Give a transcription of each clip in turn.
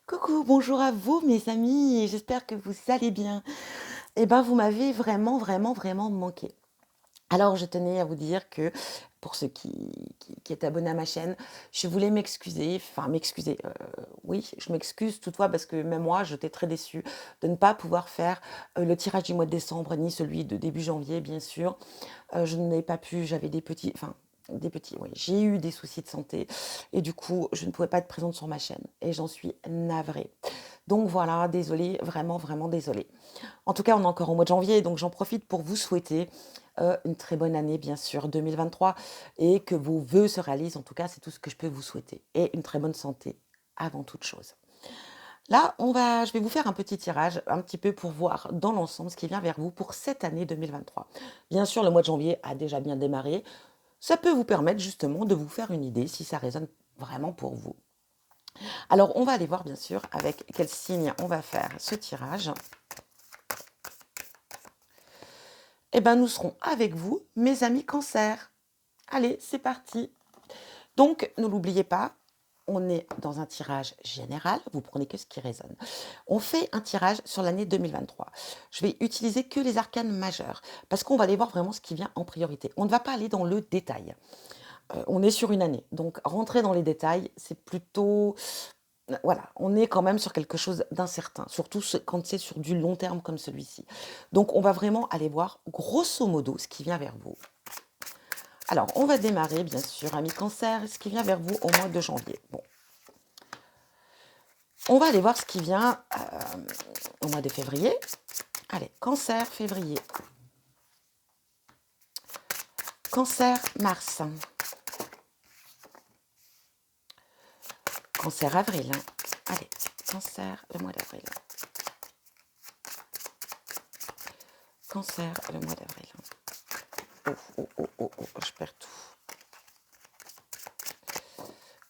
Coucou, bonjour à vous mes amis, j'espère que vous allez bien. Eh ben, vous m'avez vraiment, vraiment, vraiment manqué. Alors, je tenais à vous dire que pour ceux qui est abonné à ma chaîne, je voulais m'excuser, enfin m'excuser. Oui, je m'excuse toutefois parce que même moi, j'étais très déçue de ne pas pouvoir faire le tirage du mois de décembre ni celui de début janvier, bien sûr. Je n'ai pas pu, j'avais des petits, enfin des petits, oui, j'ai eu des soucis de santé et du coup, je ne pouvais pas être présente sur ma chaîne et j'en suis navrée. Donc voilà, désolée, vraiment, vraiment désolée. En tout cas, on est encore au mois de janvier, donc j'en profite pour vous souhaiter une très bonne année, bien sûr, 2023, et que vos vœux se réalisent. En tout cas, c'est tout ce que je peux vous souhaiter. Et une très bonne santé, avant toute chose. Là, je vais vous faire un petit tirage, un petit peu pour voir dans l'ensemble ce qui vient vers vous pour cette année 2023. Bien sûr, le mois de janvier a déjà bien démarré. Ça peut vous permettre justement de vous faire une idée si ça résonne vraiment pour vous. Alors, on va aller voir, bien sûr, avec quel signe on va faire ce tirage. Eh bien, nous serons avec vous, mes amis Cancer. Allez, c'est parti. Donc, ne l'oubliez pas, on est dans un tirage général, vous prenez que ce qui résonne. On fait un tirage sur l'année 2023. Je vais utiliser que les arcanes majeures, parce qu'on va aller voir vraiment ce qui vient en priorité. On ne va pas aller dans le détail. On est sur une année, donc rentrer dans les détails, c'est plutôt... Voilà, on est quand même sur quelque chose d'incertain, surtout quand c'est sur du long terme comme celui-ci. Donc, on va vraiment aller voir grosso modo ce qui vient vers vous. Alors, on va démarrer, bien sûr, ami Cancer, ce qui vient vers vous au mois de janvier. Bon, on va aller voir ce qui vient au mois de février. Allez, Cancer, février. Cancer, mars. Cancer, avril. Allez, Cancer, le mois d'avril. Cancer, le mois d'avril. Oh, oh, oh, oh, oh, je perds tout.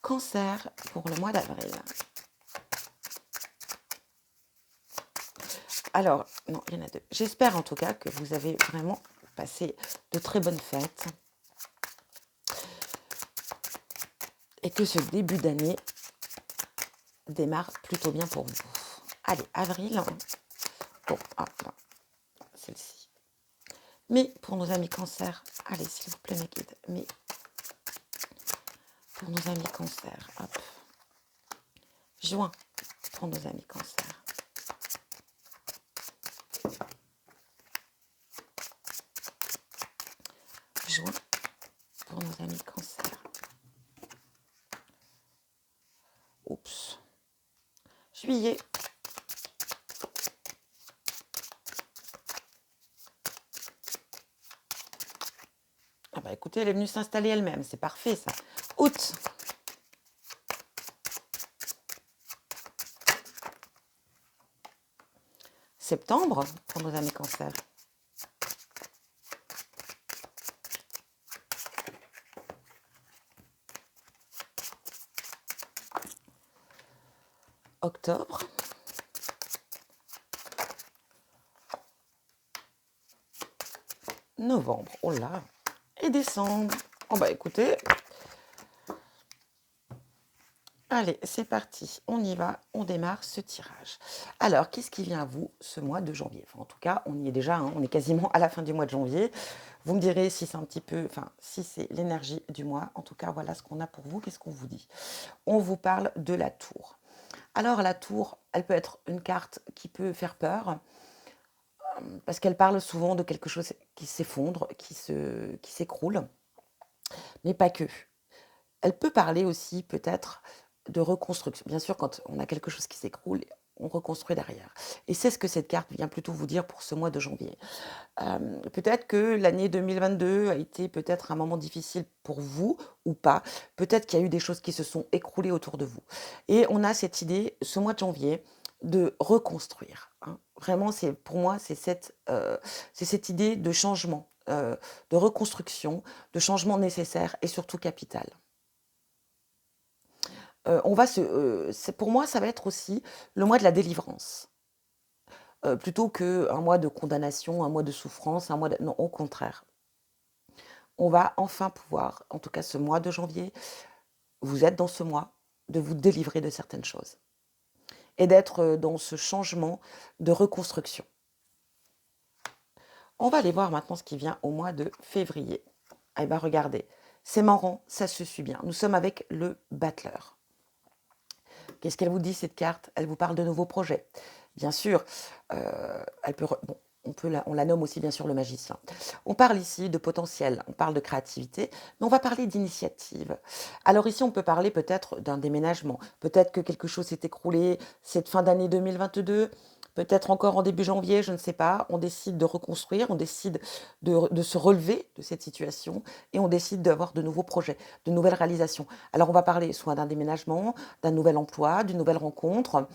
Cancer pour le mois d'avril. Alors, non, il y en a deux. J'espère en tout cas que vous avez vraiment passé de très bonnes fêtes et que ce début d'année démarre plutôt bien pour vous. Allez, avril. Bon, hop là, celle-ci. Mais pour nos amis Cancer, allez, s'il vous plaît, mes guides. Mais pour nos amis Cancer, hop. Juin pour nos amis Cancer. Juin pour nos amis Cancer. Oups. Juillet. Ah bah écoutez, elle est venue s'installer elle-même, c'est parfait ça. Août. Septembre pour nos amis Cancer. Octobre. Novembre. Oh là. Et décembre. Oh bah écoutez. Allez, c'est parti. On y va. On démarre ce tirage. Alors, qu'est-ce qui vient à vous ce mois de janvier? Enfin, en tout cas, on y est déjà. Hein, on est quasiment à la fin du mois de janvier. Vous me direz si c'est un petit peu... Enfin, si c'est l'énergie du mois. En tout cas, voilà ce qu'on a pour vous. Qu'est-ce qu'on vous dit? On vous parle de la tour. Alors, la tour, elle peut être une carte qui peut faire peur parce qu'elle parle souvent de quelque chose qui s'effondre, qui s'écroule, mais pas que. Elle peut parler aussi peut-être de reconstruction. Bien sûr, quand on a quelque chose qui s'écroule, on reconstruit derrière. Et c'est ce que cette carte vient plutôt vous dire pour ce mois de janvier. Peut-être que l'année 2022 a été peut-être un moment difficile pour vous ou pas. Peut-être qu'il y a eu des choses qui se sont écroulées autour de vous. Et on a cette idée, ce mois de janvier, de reconstruire. Hein. Vraiment, pour moi, c'est cette idée de changement, de reconstruction, de changement nécessaire et surtout capital. Pour moi, ça va être aussi le mois de la délivrance. Plutôt qu'un mois de condamnation, un mois de souffrance, non, au contraire. On va enfin pouvoir, en tout cas ce mois de janvier, vous êtes dans ce mois, de vous délivrer de certaines choses. et d'être dans ce changement de reconstruction. On va aller voir maintenant ce qui vient au mois de février. Eh bien, regardez, c'est marrant, ça se suit bien. Nous sommes avec le battleur. Qu'est-ce qu'elle vous dit, cette carte? Elle vous parle de nouveaux projets. Bien sûr, elle peut... Bon, on la nomme aussi bien sûr le magicien. On parle ici de potentiel, on parle de créativité, mais on va parler d'initiative. Alors ici, on peut parler peut-être d'un déménagement, peut-être que quelque chose s'est écroulé cette fin d'année 2022, peut-être encore en début janvier, je ne sais pas. On décide de reconstruire, on décide de se relever de cette situation et on décide d'avoir de nouveaux projets, de nouvelles réalisations. Alors on va parler soit d'un déménagement, d'un nouvel emploi, d'une nouvelle rencontre.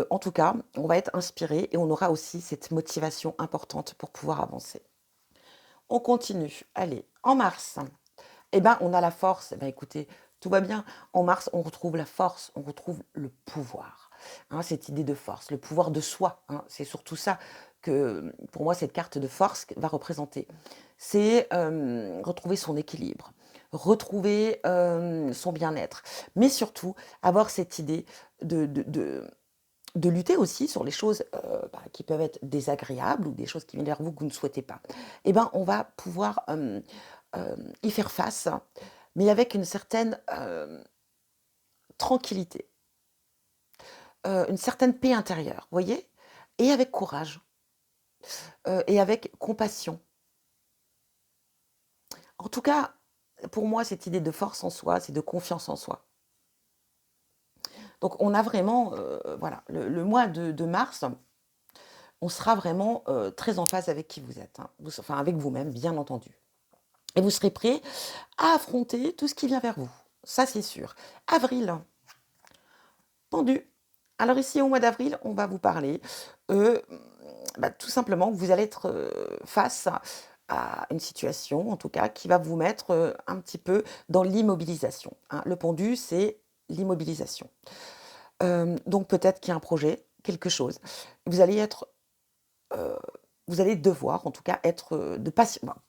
En tout cas, on va être inspiré et on aura aussi cette motivation importante pour pouvoir avancer. On continue. Allez, en mars, eh ben, on a la force. Eh ben, écoutez, tout va bien. En mars, on retrouve la force, on retrouve le pouvoir. Hein, cette idée de force, le pouvoir de soi. Hein, c'est surtout ça que, pour moi, cette carte de force va représenter. C'est retrouver son équilibre, retrouver son bien-être, mais surtout avoir cette idée de, de, de- de lutter aussi sur les choses qui peuvent être désagréables ou des choses qui viennent vers vous que vous ne souhaitez pas. Eh ben, on va pouvoir y faire face, mais avec une certaine tranquillité, une certaine paix intérieure, vous voyez? Et avec courage, et avec compassion. En tout cas, pour moi, cette idée de force en soi, c'est de confiance en soi. Donc on a vraiment, voilà, le mois de mars, on sera vraiment très en phase avec qui vous êtes, hein. Enfin avec vous-même, bien entendu. Et vous serez prêt à affronter tout ce qui vient vers vous. Ça, c'est sûr. Avril, pendu. Alors ici, au mois d'avril, on va vous parler euh, tout simplement que vous allez être face à une situation, en tout cas, qui va vous mettre un petit peu dans l'immobilisation, hein. Le pendu, c'est l'immobilisation. Donc peut-être qu'il y a un projet, quelque chose. Vous allez être vous allez devoir, en tout cas, être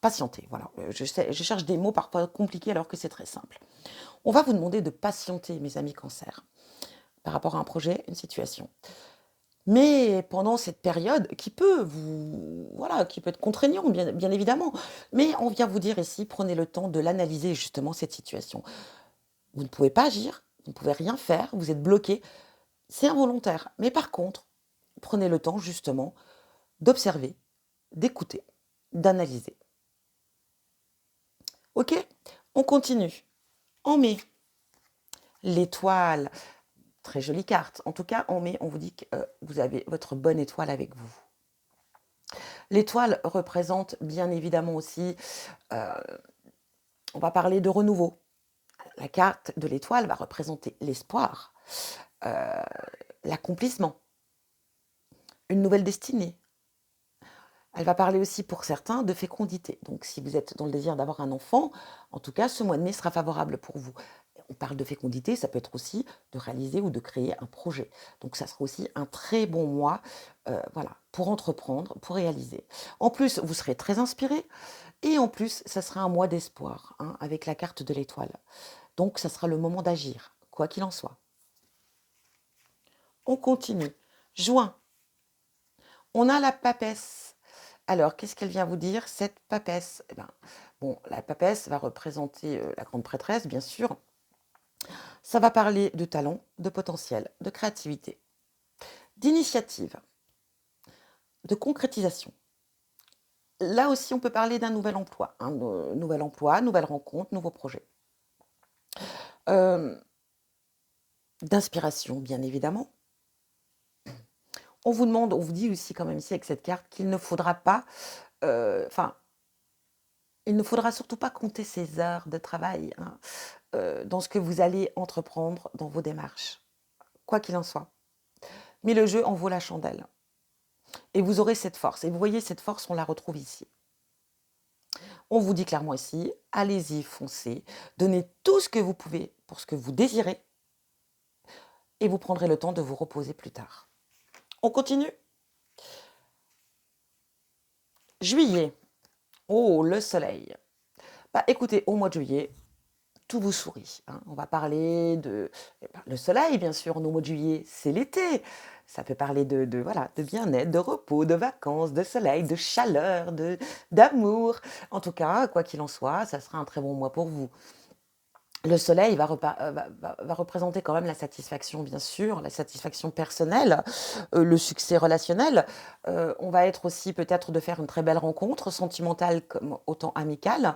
patienter. Voilà, je cherche des mots parfois compliqués alors que c'est très simple. On va vous demander de patienter, mes amis cancer, par rapport à un projet, une situation. Mais pendant cette période qui peut voilà, qui peut être contraignant, bien évidemment, mais on vient vous dire ici, prenez le temps de l'analyser justement cette situation. Vous ne pouvez pas agir, vous ne pouvez rien faire, vous êtes bloqué, c'est involontaire. Mais par contre, prenez le temps justement d'observer, d'écouter, d'analyser. Ok? On continue. En mai, l'étoile. Très jolie carte. En tout cas, en mai, on vous dit que vous avez votre bonne étoile avec vous. L'étoile représente bien évidemment aussi, euh, on va parler de renouveau. La carte de l'étoile va représenter l'espoir, euh, l'accomplissement, une nouvelle destinée. Elle va parler aussi pour certains de fécondité. Donc si vous êtes dans le désir d'avoir un enfant, en tout cas, ce mois de mai sera favorable pour vous. On parle de fécondité, ça peut être aussi de réaliser ou de créer un projet. Donc ça sera aussi un très bon mois voilà, pour entreprendre, pour réaliser. En plus, vous serez très inspiré et en plus, ça sera un mois d'espoir hein, avec la carte de l'étoile. Donc ça sera le moment d'agir, quoi qu'il en soit. On continue. Juin, on a la papesse. Alors, qu'est-ce qu'elle vient vous dire, cette papesse? Eh ben, bon, la papesse va représenter la grande prêtresse, bien sûr. Ça va parler de talent, de potentiel, de créativité, d'initiative, de concrétisation. Là aussi, on peut parler d'un nouvel emploi. Un nouvel emploi, nouvelle rencontre, nouveau projet. Euh, D'inspiration, bien évidemment. On vous demande, on vous dit aussi quand même ici avec cette carte qu'il ne faudra pas, enfin, il ne faudra surtout pas compter ses heures de travail hein, dans ce que vous allez entreprendre dans vos démarches, quoi qu'il en soit. Mais le jeu en vaut la chandelle. Et vous aurez cette force. Et vous voyez, cette force, on la retrouve ici. On vous dit clairement ici, allez-y, foncez, donnez tout ce que vous pouvez pour ce que vous désirez, et vous prendrez le temps de vous reposer plus tard. On continue. Juillet. Oh, le soleil. Bah écoutez, au mois de juillet, tout vous sourit, hein. On va parler de le soleil, bien sûr, nos mois de juillet, c'est l'été. Ça peut parler voilà, de bien-être, de repos, de vacances, de soleil, de chaleur, d'amour. En tout cas, quoi qu'il en soit, ça sera un très bon mois pour vous. Le soleil va représenter quand même la satisfaction, bien sûr, la satisfaction personnelle, le succès relationnel. On va être aussi peut-être de faire une très belle rencontre, sentimentale comme autant amicale.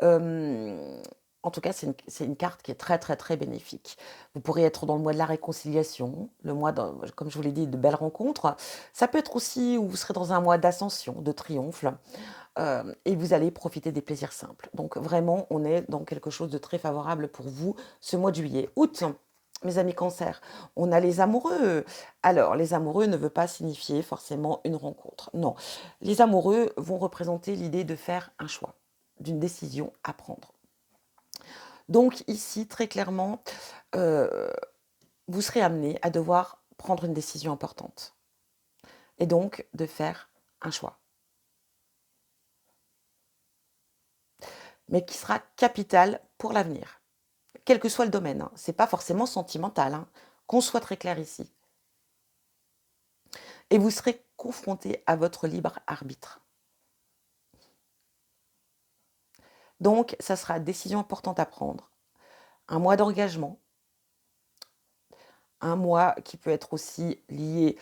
Hem, En tout cas, c'est une carte qui est très, très, très bénéfique. Vous pourrez être dans le mois de la réconciliation, le mois comme je vous l'ai dit, de belles rencontres. Ça peut être aussi où vous serez dans un mois d'ascension, de triomphe, et vous allez profiter des plaisirs simples. Donc vraiment, on est dans quelque chose de très favorable pour vous ce mois de juillet. Août, mes amis Cancer, on a les amoureux. Alors, les amoureux ne veut pas signifier forcément une rencontre. Non, les amoureux vont représenter l'idée de faire un choix, d'une décision à prendre. Donc ici, très clairement, heu, vous serez amené à devoir prendre une décision importante et donc de faire un choix, mais qui sera capital pour l'avenir, quel que soit le domaine, hein. C'est pas forcément sentimental, hein, qu'on soit très clair ici, et vous serez confronté à votre libre arbitre. Donc ça sera décision importante à prendre, un mois d'engagement, un mois qui peut être aussi lié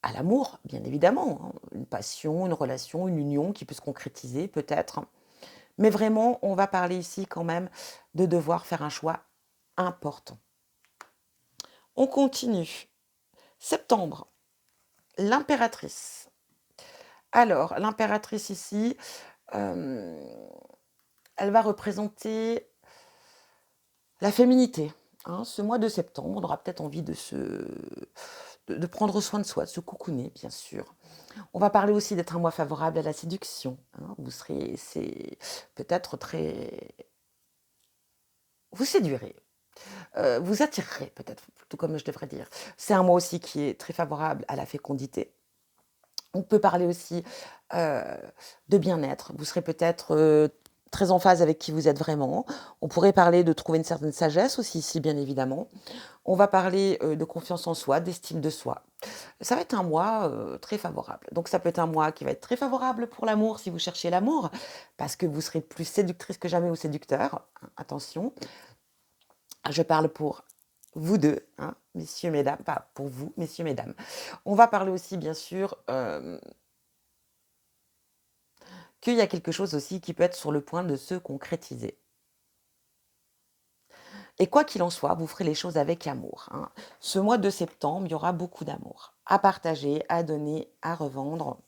à l'amour, bien évidemment, hein, une passion, une relation, une union qui peut se concrétiser peut-être. Mais vraiment, on va parler ici quand même de devoir faire un choix important. On continue. Septembre, l'impératrice. Alors, l'impératrice ici, hem, elle va représenter la féminité, hein. Ce mois de septembre, on aura peut-être envie de prendre soin de soi, de se cocooner, bien sûr. On va parler aussi d'être un mois favorable à la séduction, hein. C'est peut-être très vous séduirez, vous attirerez peut-être, plutôt comme je devrais dire. C'est un mois aussi qui est très favorable à la fécondité. On peut parler aussi, heu, de bien-être. Vous serez peut-être, très en phase avec qui vous êtes vraiment. On pourrait parler de trouver une certaine sagesse aussi ici, bien évidemment. On va parler, de confiance en soi, d'estime de soi. Ça va être un mois, très favorable. Donc ça peut être un mois qui va être très favorable pour l'amour, si vous cherchez l'amour, parce que vous serez plus séductrice que jamais ou séducteur, hein, attention. Je parle pour vous 2, hein, messieurs, mesdames, pas pour vous, messieurs, mesdames. On va parler aussi bien sûr, qu'il y a quelque chose aussi qui peut être sur le point de se concrétiser. Et quoi qu'il en soit, vous ferez les choses avec amour, hein. Ce mois de septembre, il y aura beaucoup d'amour à partager, à donner, à revendre.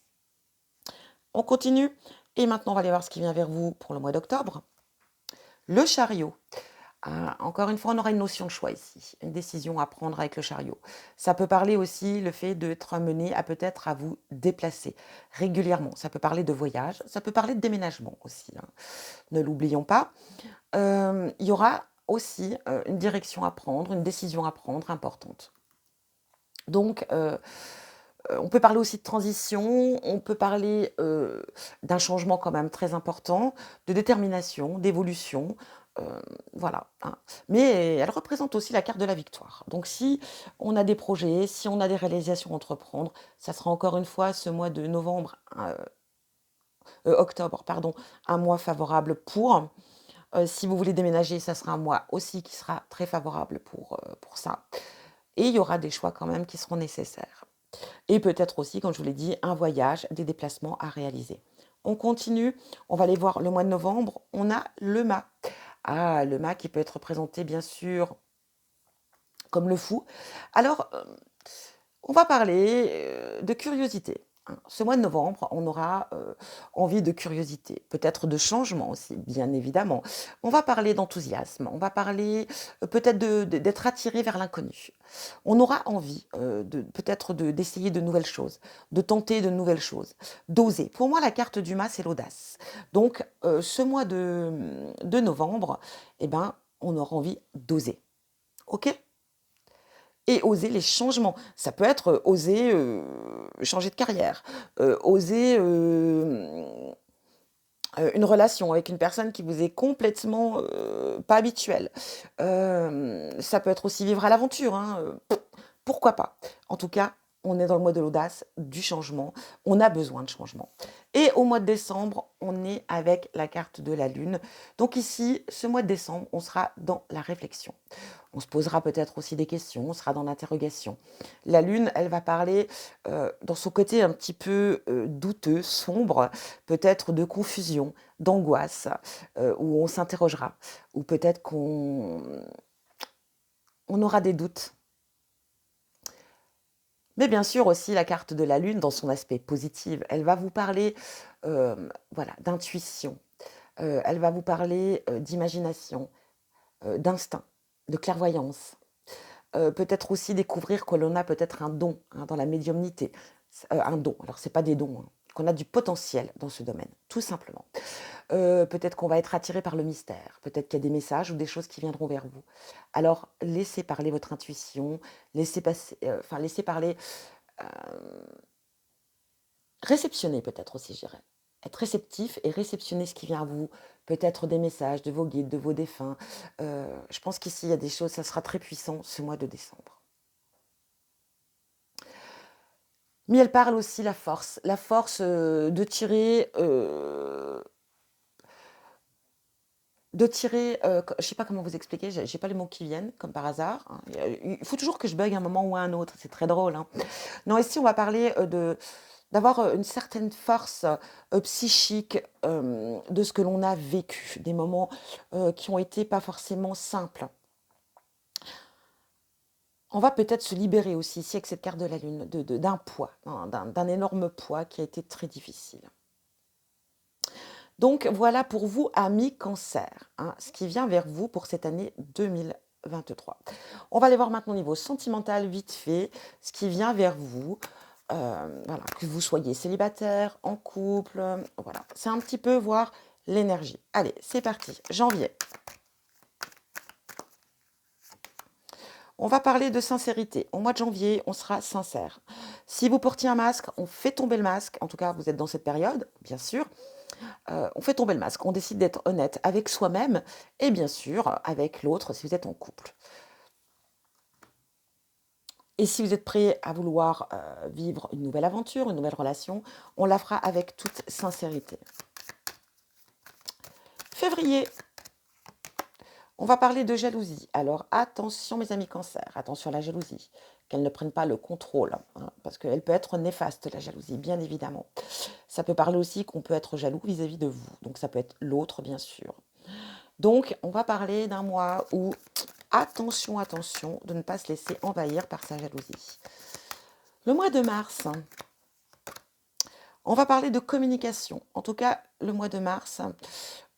On continue et maintenant on va aller voir ce qui vient vers vous pour le mois d'octobre. Le chariot. Ah, encore une fois, on aura une notion de choix ici, une décision à prendre avec le chariot. Ça peut parler aussi le fait d'être amené à peut-être à vous déplacer régulièrement. Ça peut parler de voyage, ça peut parler de déménagement aussi, hein. Ne l'oublions pas. Il y aura aussi, une direction à prendre, une décision à prendre importante. Donc, on peut parler aussi de transition, on peut parler, d'un changement quand même très important, de détermination, d'évolution, voilà, hein. Mais elle représente aussi la carte de la victoire. Donc si on a des projets, si on a des réalisations à entreprendre, ça sera encore une fois ce mois de novembre, octobre pardon, un mois favorable pour. Si vous voulez déménager, ça sera un mois aussi qui sera très favorable pour ça, et il y aura des choix quand même qui seront nécessaires. Et peut-être aussi, comme je vous l'ai dit, un voyage, des déplacements à réaliser. On continue, on va aller voir le mois de novembre, on a le mât. Ah, le mât qui peut être représenté bien sûr comme le fou. Alors, on va parler, de curiosité, hein. Ce mois de novembre, on aura, envie de curiosité, peut-être de changement aussi, bien évidemment. On va parler d'enthousiasme, on va parler, peut-être d'être attiré vers l'inconnu. On aura envie, de peut-être d'essayer de nouvelles choses, de tenter de nouvelles choses, d'oser. Pour moi, la carte du mât, c'est l'audace. Donc, ce mois de novembre, eh ben, on aura envie d'oser. OK? Et oser les changements. Ça peut être, oser, changer de carrière, oser, une relation avec une personne qui vous est complètement, pas habituelle. Ça peut être aussi vivre à l'aventure, hein, pourquoi pas? En tout cas, on est dans le mois de l'audace, du changement, on a besoin de changement et au mois de décembre, on est avec la carte de la lune. Donc ici, ce mois de décembre, on sera dans la réflexion. On se posera peut-être aussi des questions, on sera dans l'interrogation. La lune, elle va parler, dans son côté un petit peu, douteux, sombre, peut-être de confusion, d'angoisse, où on s'interrogera, ou peut-être on aura des doutes. Mais bien sûr aussi la carte de la lune dans son aspect positif, elle va vous parler, voilà, d'intuition, elle va vous parler, d'imagination, d'instinct, de clairvoyance. Peut-être aussi découvrir que l'on a peut-être un don, hein, dans la médiumnité. Un don, alors c'est pas des dons, hein, qu'on a du potentiel dans ce domaine, tout simplement. Peut-être qu'on va être attiré par le mystère, peut-être qu'il y a des messages ou des choses qui viendront vers vous. Alors laissez parler votre intuition, laissez passer, enfin laissez parler, réceptionner peut-être aussi, je dirais. Être réceptif et réceptionner ce qui vient à vous, peut-être des messages de vos guides, de vos défunts. Je pense qu'ici, il y a des choses, ça sera très puissant ce mois de décembre. Mais elle parle aussi la force de tirer, je sais pas comment vous expliquer, j'ai pas les mots qui viennent, comme par hasard, hein. Il faut toujours que je bug un moment ou à un autre, c'est très drôle, hein. Non, ici, on va parler d'avoir une certaine force psychique de ce que l'on a vécu, des moments qui ont été pas forcément simples. On va peut-être se libérer aussi, ici, avec cette carte de la Lune, d'un poids, hein, d'un énorme poids qui a été très difficile. Donc voilà pour vous, amis Cancer, hein, ce qui vient vers vous pour cette année 2023. On va aller voir maintenant au niveau sentimental, vite fait, ce qui vient vers vous. Voilà, que vous soyez célibataire, en couple, voilà. C'est un petit peu voir l'énergie. Allez, c'est parti. Janvier. On va parler de sincérité. Au mois de janvier, on sera sincère. Si vous portiez un masque, on fait tomber le masque. En tout cas, vous êtes dans cette période, bien sûr. On fait tomber le masque. On décide d'être honnête avec soi-même et bien sûr avec l'autre si vous êtes en couple. Et si vous êtes prêt à vouloir vivre une nouvelle aventure, une nouvelle relation, on la fera avec toute sincérité. Février, on va parler de jalousie. Alors attention mes amis Cancer, attention à la jalousie, qu'elle ne prenne pas le contrôle, hein, parce qu'elle peut être néfaste la jalousie, bien évidemment. Ça peut parler aussi qu'on peut être jaloux vis-à-vis de vous, donc ça peut être l'autre bien sûr. Donc on va parler d'un mois où attention, attention de ne pas se laisser envahir par sa jalousie. Le mois de mars, on va parler de communication. En tout cas, le mois de mars,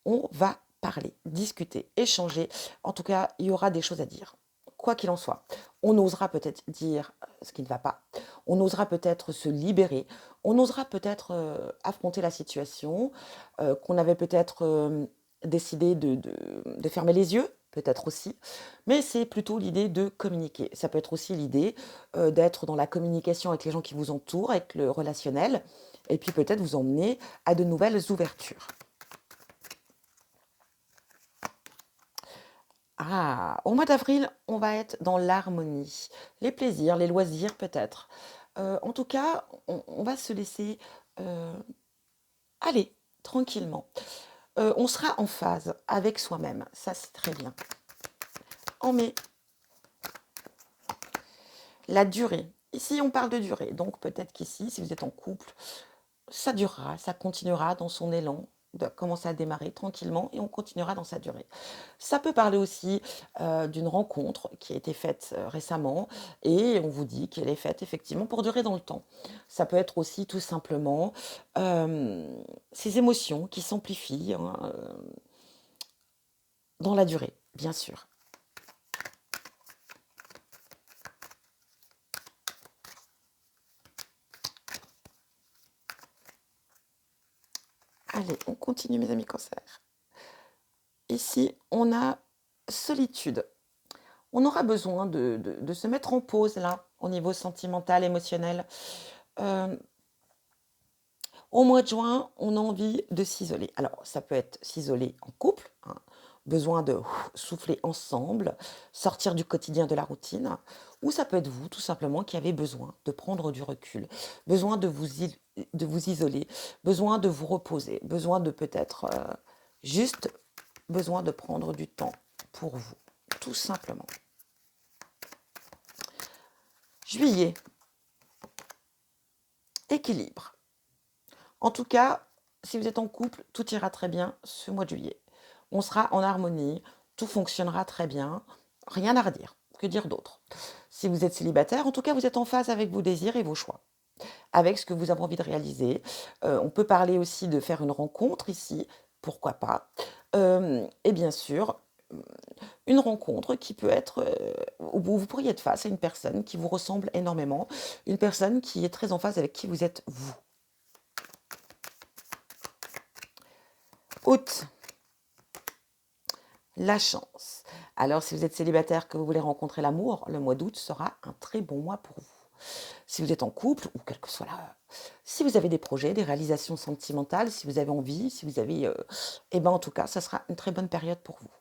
on va parler, discuter, échanger. En tout cas, il y aura des choses à dire. Quoi qu'il en soit, on osera peut-être dire ce qui ne va pas. On osera peut-être se libérer. On osera peut-être affronter la situation qu'on avait peut-être décidé de fermer les yeux, peut-être aussi. Mais c'est plutôt l'idée de communiquer. Ça peut être aussi l'idée d'être dans la communication avec les gens qui vous entourent, avec le relationnel, et puis peut-être vous emmener à de nouvelles ouvertures. Ah, au mois d'avril, on va être dans l'harmonie, les plaisirs, les loisirs peut-être. En tout cas, on va se laisser aller tranquillement. On sera en phase avec soi-même, ça c'est très bien. En mai, la durée. Ici, on parle de durée, donc peut-être qu'ici, si vous êtes en couple, ça durera, ça continuera dans son élan, de commencer à démarrer tranquillement et on continuera dans sa durée. Ça peut parler aussi d'une rencontre qui a été faite récemment et on vous dit qu'elle est faite effectivement pour durer dans le temps. Ça peut être aussi tout simplement ces émotions qui s'amplifient, hein, dans la durée, bien sûr. Allez, on continue mes amis cancer. Ici, on a solitude. On aura besoin de se mettre en pause là, au niveau sentimental, émotionnel. Euh, Au mois de juin, on a envie de s'isoler. Alors, ça peut être s'isoler en couple, hein, besoin de souffler ensemble, sortir du quotidien de la routine, ou ça peut être vous, tout simplement, qui avez besoin de prendre du recul, besoin de vous isoler, besoin de vous reposer, besoin de peut-être juste besoin de prendre du temps pour vous, tout simplement. Juillet, équilibre. En tout cas, si vous êtes en couple, tout ira très bien ce mois de juillet. On sera en harmonie, tout fonctionnera très bien, rien à redire. Que dire d'autre? Si vous êtes célibataire, en tout cas, vous êtes en phase avec vos désirs et vos choix, avec ce que vous avez envie de réaliser. On peut parler aussi de faire une rencontre ici, pourquoi pas. Et bien sûr, une rencontre qui peut être, où vous pourriez être face à une personne qui vous ressemble énormément, une personne qui est très en phase avec qui vous êtes vous. Août, la chance. Alors, si vous êtes célibataire, que vous voulez rencontrer l'amour, le mois d'août sera un très bon mois pour vous. Si vous êtes en couple, ou quel que soit là, si vous avez des projets, des réalisations sentimentales, si vous avez envie, si vous avez... eh bien, en tout cas, ça sera une très bonne période pour vous.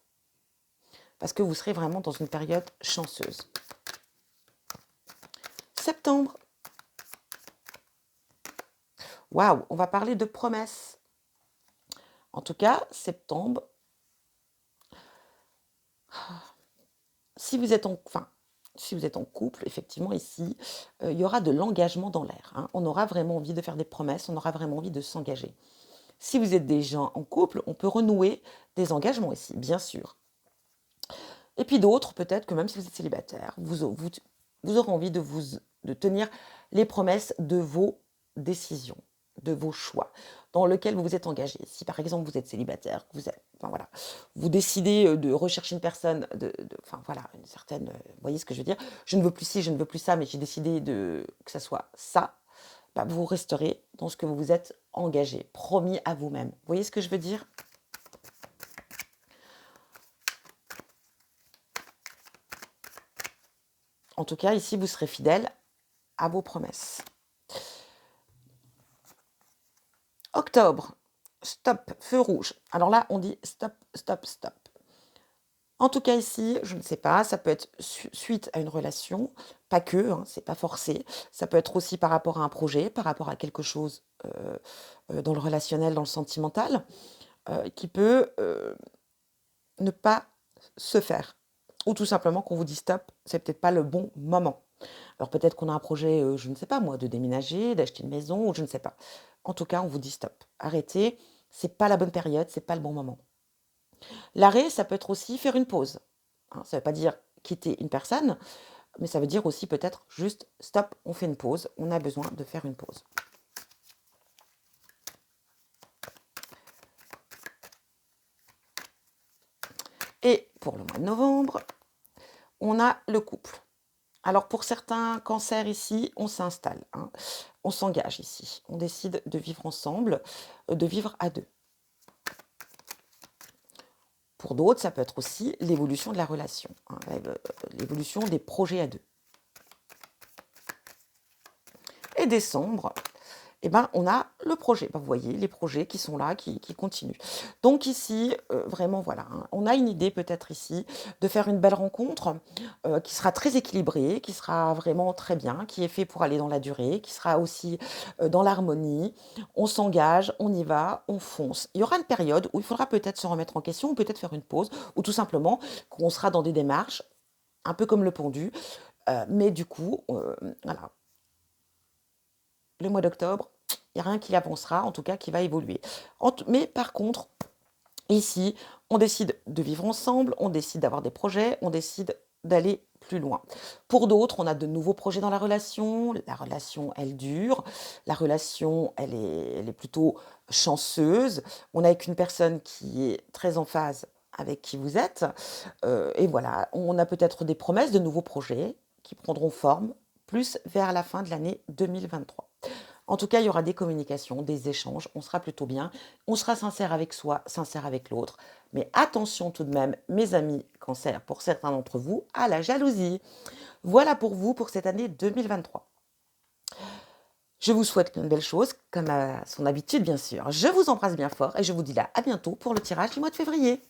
Parce que vous serez vraiment dans une période chanceuse. Septembre. Waouh, on va parler de promesses. En tout cas, septembre, si vous êtes en couple, effectivement, ici, il y aura de l'engagement dans l'air, hein. On aura vraiment envie de faire des promesses, on aura vraiment envie de s'engager. Si vous êtes déjà en couple, on peut renouer des engagements ici, bien sûr. Et puis d'autres, peut-être que même si vous êtes célibataire, vous aurez envie de tenir les promesses de vos décisions, de vos choix, dans lesquels vous vous êtes engagé. Si par exemple vous êtes célibataire, vous décidez de rechercher une personne, enfin voilà, une certaine, vous voyez ce que je veux dire, je ne veux plus ci, je ne veux plus ça, mais j'ai décidé que ça soit ça, bah, vous resterez dans ce que vous vous êtes engagé, promis à vous-même. Vous voyez ce que je veux dire? En tout cas, ici, vous serez fidèle à vos promesses. Octobre, stop, feu rouge. Alors là, on dit stop, stop, stop. En tout cas ici, je ne sais pas, ça peut être suite à une relation, pas que, hein, c'est pas forcé. Ça peut être aussi par rapport à un projet, par rapport à quelque chose dans le relationnel, dans le sentimental, qui peut ne pas se faire. Ou tout simplement qu'on vous dit stop, c'est peut-être pas le bon moment. Alors peut-être qu'on a un projet, je ne sais pas moi, de déménager, d'acheter une maison, ou je ne sais pas. En tout cas, on vous dit stop, arrêtez, c'est pas la bonne période, c'est pas le bon moment. L'arrêt, ça peut être aussi faire une pause, hein. Ça ne veut pas dire quitter une personne, mais ça veut dire aussi peut-être juste stop, on fait une pause, on a besoin de faire une pause. Et pour le mois de novembre, on a le couple. Alors pour certains cancers ici, on s'installe, hein. On s'engage ici, on décide de vivre ensemble, de vivre à deux. Pour d'autres, ça peut être aussi l'évolution de la relation, hein, l'évolution des projets à deux. Et décembre, eh ben, on a le projet. Ben, vous voyez, les projets qui sont là, qui continuent. Donc ici, vraiment, voilà, hein, on a une idée peut-être ici de faire une belle rencontre qui sera très équilibrée, qui sera vraiment très bien, qui est fait pour aller dans la durée, qui sera aussi dans l'harmonie. On s'engage, on y va, on fonce. Il y aura une période où il faudra peut-être se remettre en question, ou peut-être faire une pause, ou tout simplement qu'on sera dans des démarches, un peu comme le pendu, mais du coup, voilà, le mois d'octobre, il n'y a rien qui avancera, en tout cas qui va évoluer. Mais par contre, ici, on décide de vivre ensemble, on décide d'avoir des projets, on décide d'aller plus loin. Pour d'autres, on a de nouveaux projets dans la relation, elle dure, la relation, elle est plutôt chanceuse, on est avec une personne qui est très en phase avec qui vous êtes, et voilà, on a peut-être des promesses de nouveaux projets qui prendront forme plus vers la fin de l'année 2023. En tout cas, il y aura des communications, des échanges, on sera plutôt bien, on sera sincère avec soi, sincère avec l'autre. Mais attention tout de même, mes amis cancer, pour certains d'entre vous, à la jalousie. Voilà pour vous pour cette année 2023. Je vous souhaite plein de belles choses, comme à son habitude bien sûr. Je vous embrasse bien fort et je vous dis là à bientôt pour le tirage du mois de février.